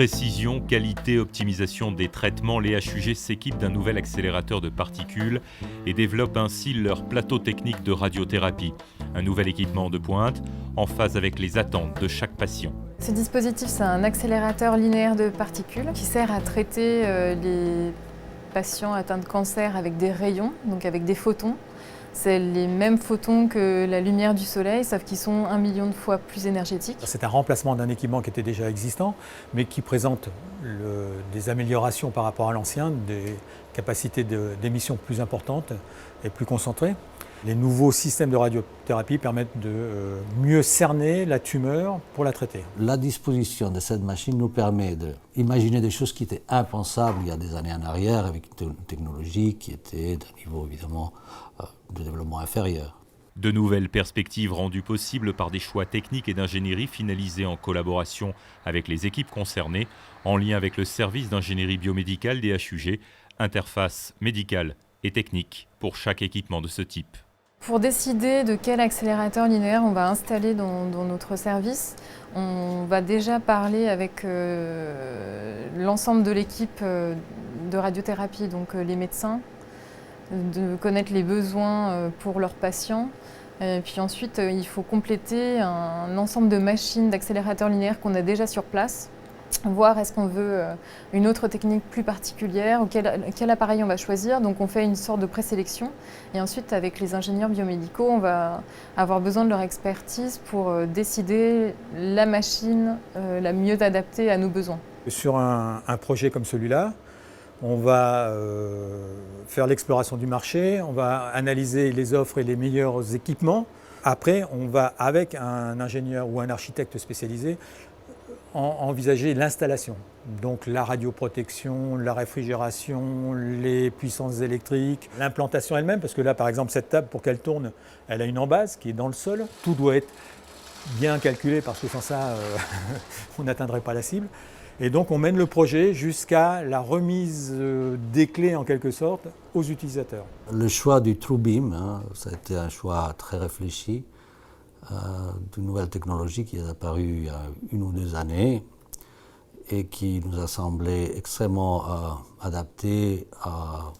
Précision, qualité, optimisation des traitements, les HUG s'équipent d'un nouvel accélérateur de particules et développent ainsi leur plateau technique de radiothérapie. Un nouvel équipement de pointe en phase avec les attentes de chaque patient. Ce dispositif, c'est un accélérateur linéaire de particules qui sert à traiter les patients atteints de cancer avec des rayons, donc avec des photons. C'est les mêmes photons que la lumière du soleil, sauf qu'ils sont 1 million de fois plus énergétiques. C'est un remplacement d'un équipement qui était déjà existant, mais qui présente des améliorations par rapport à l'ancien, des capacités d'émission plus importantes et plus concentrées. Les nouveaux systèmes de radiothérapie permettent de mieux cerner la tumeur pour la traiter. La disposition de cette machine nous permet d'imaginer des choses qui étaient impensables il y a des années en arrière, avec une technologie qui était d'un niveau évidemment de développement inférieur. De nouvelles perspectives rendues possibles par des choix techniques et d'ingénierie finalisés en collaboration avec les équipes concernées, en lien avec le service d'ingénierie biomédicale des HUG, interface médicale et technique pour chaque équipement de ce type. Pour décider de quel accélérateur linéaire on va installer dans notre service, on va déjà parler avec l'ensemble de l'équipe de radiothérapie, donc les médecins, de connaître les besoins pour leurs patients. Et puis ensuite, il faut compléter un ensemble de machines d'accélérateurs linéaires qu'on a déjà sur place. Voir est-ce qu'on veut une autre technique plus particulière ou quel appareil on va choisir. Donc on fait une sorte de présélection et ensuite avec les ingénieurs biomédicaux on va avoir besoin de leur expertise pour décider la machine la mieux adaptée à nos besoins. Sur un projet comme celui-là, on va faire l'exploration du marché, on va analyser les offres et les meilleurs équipements. Après, on va, avec un ingénieur ou un architecte spécialisé, envisager l'installation. Donc la radioprotection, la réfrigération, les puissances électriques, l'implantation elle-même, parce que là, par exemple, cette table, pour qu'elle tourne, elle a une embase qui est dans le sol. Tout doit être bien calculé, parce que sans ça, on n'atteindrait pas la cible. Et donc on mène le projet jusqu'à la remise des clés, en quelque sorte, aux utilisateurs. Le choix du TrueBeam, ça a été un choix très réfléchi, d'une nouvelle technologie qui est apparue il y a 1 ou 2 années et qui nous a semblé extrêmement adapté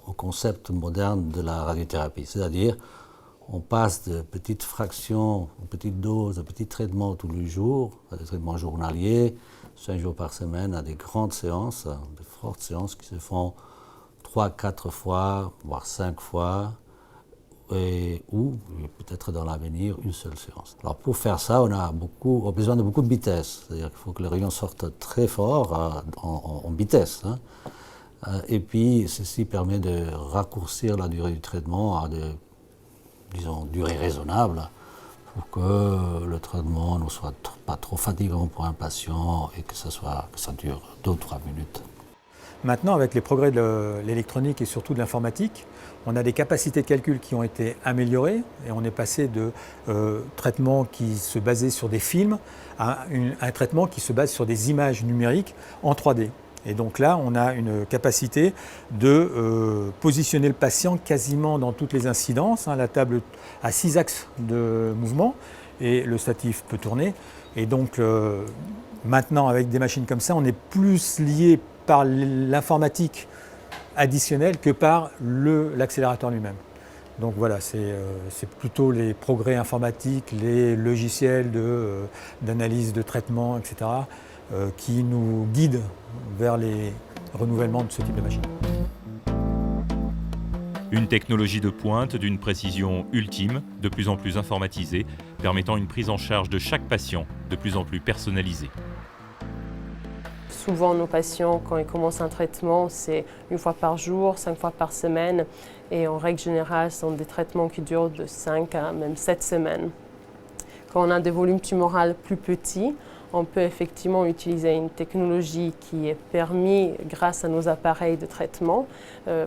au concept moderne de la radiothérapie. C'est-à-dire, on passe de petites fractions, de petites doses, de petits traitements tous les jours, des traitements journaliers, 5 jours par semaine, à des grandes séances, de fortes séances qui se font 3-4 fois, voire 5 fois, ou peut-être dans l'avenir une seule séance. Alors pour faire ça, on a besoin de beaucoup de vitesse, c'est-à-dire qu'il faut que les rayons sortent très fort en vitesse. Et puis ceci permet de raccourcir la durée du traitement à des, disons, durées raisonnables pour que le traitement ne soit pas trop fatigant pour un patient et que ça dure 2 ou 3 minutes. Maintenant, avec les progrès de l'électronique et surtout de l'informatique, on a des capacités de calcul qui ont été améliorées et on est passé de traitements qui se basaient sur des films à un traitement qui se base sur des images numériques en 3D. Et donc là, on a une capacité de positionner le patient quasiment dans toutes les incidences. La table a 6 axes de mouvement et le statif peut tourner. Et donc maintenant, avec des machines comme ça, on est plus lié par l'informatique additionnelle que par l'accélérateur lui-même. Donc voilà, c'est plutôt les progrès informatiques, les logiciels d'analyse de traitement, etc., qui nous guident vers les renouvellements de ce type de machine. Une technologie de pointe d'une précision ultime, de plus en plus informatisée, permettant une prise en charge de chaque patient de plus en plus personnalisée. Souvent, nos patients, quand ils commencent un traitement, c'est 1 fois par jour, 5 fois par semaine. Et en règle générale, ce sont des traitements qui durent de 5 à même 7 semaines. Quand on a des volumes tumoraux plus petits, on peut effectivement utiliser une technologie qui est permise grâce à nos appareils de traitement,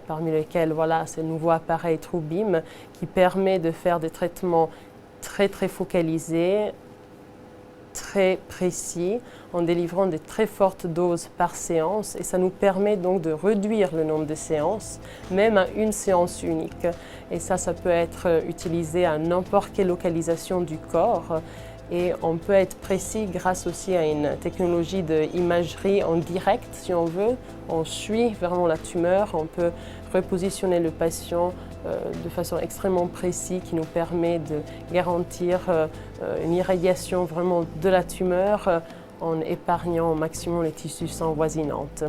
parmi lesquels voilà, ce nouveau appareil TrueBeam qui permet de faire des traitements très focalisés, très précis, en délivrant des très fortes doses par séance, et ça nous permet donc de réduire le nombre de séances, même à une séance unique. Et ça peut être utilisé à n'importe quelle localisation du corps, Et on peut être précis grâce aussi à une technologie d'imagerie en direct, si on veut. On suit vraiment la tumeur, on peut repositionner le patient de façon extrêmement précise qui nous permet de garantir une irradiation vraiment de la tumeur en épargnant au maximum les tissus sangs voisinantes.